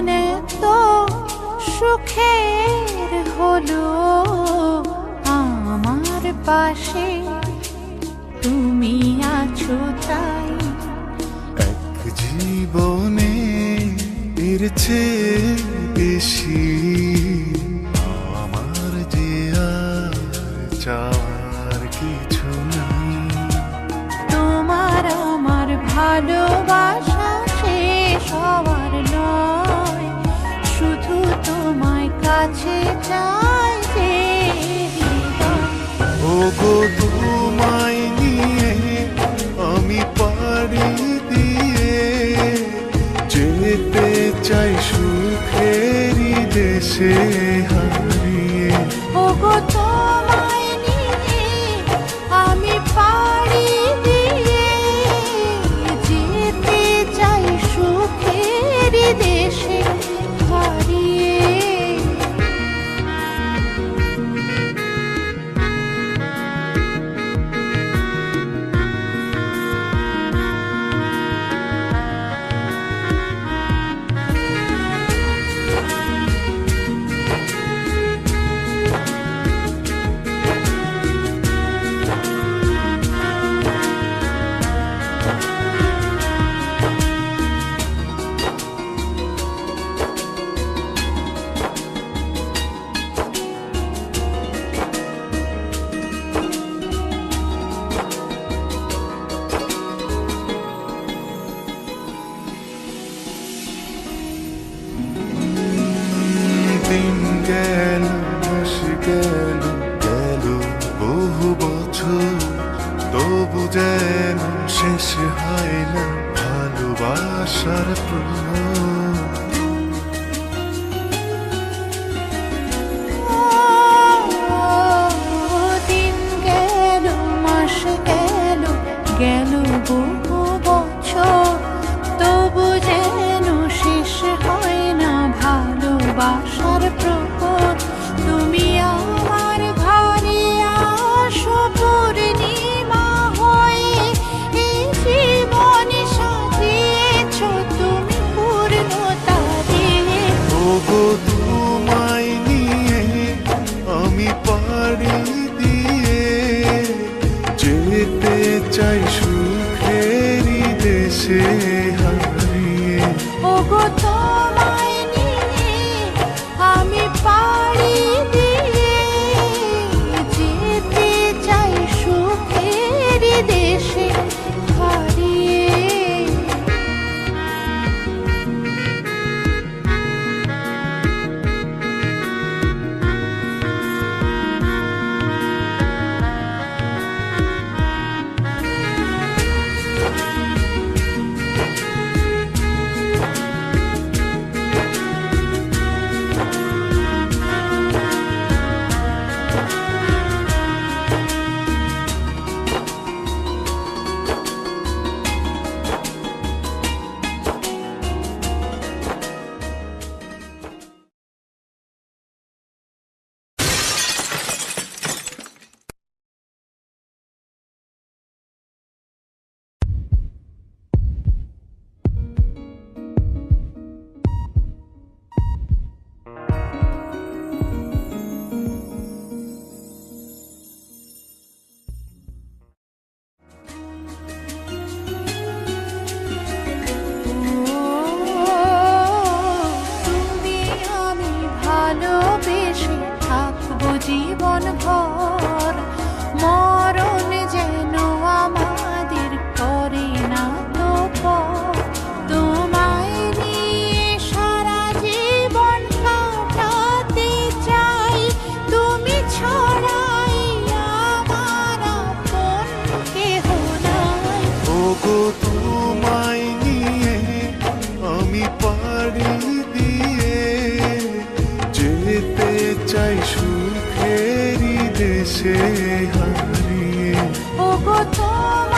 জীবন তো সুখের হলো আমার পাশে তুমি আছো তাই। এক জীবনে এর চেয়ে বেশি আমার যে আর চাওয়ার কিছু নাই। তোমার আমার ভালোবাসা শেষ হওয়ার নয়, শুধু তোমায় কাছে চাই যে হৃদয়। ওগো তোমায় নিয়ে আমি পাড়ি দিয়ে যেতে চাই সুখেরই দেশে হারিয়ে। ওগো তোমায় নিয়ে আমি পাড়ি দিয়ে যেতে চাই সুখের দেশে হারিয়ে। দিন গেল মাস গেল গেল বহু বছর, তবু যেন শেষ হয় না ভালোবাসার প্রহর। দিন গেল মাস গেল গেল বহু বছর, তবু যেন শেষ হয় না ভালোবাসার প্রহর। তুমি আমার ঘরে আসো পূর্ণিমা হয়ে, এই জীবন সাজিয়েছ তুমি পূর্ণতা দিয়ে। ওগো তোমায় নিয়ে আমি পাড়ি দিয়ে যেতে চাই সুখেরই দেশে হারিয়ে। ওগো তোমায় নিয়ে আমি পাড়ি দিয়ে যেতে চাই সুখের দেশে হারিয়ে। তুমি আমি ভালোবেসে থাকবো জীবন ভর, মরণ যেন আমাদের করে না তো পর। তোমায় নিয়ে সারা জীবন কাটাতে চাই, তুমি ছড়াই আমার আপন কেহ নাই। ওগো তোমায় নিয়ে আমি পাড়ি দিয়ে যেতে চাই সুখেরই দেশে হারিয়ে। ওগো তোমায়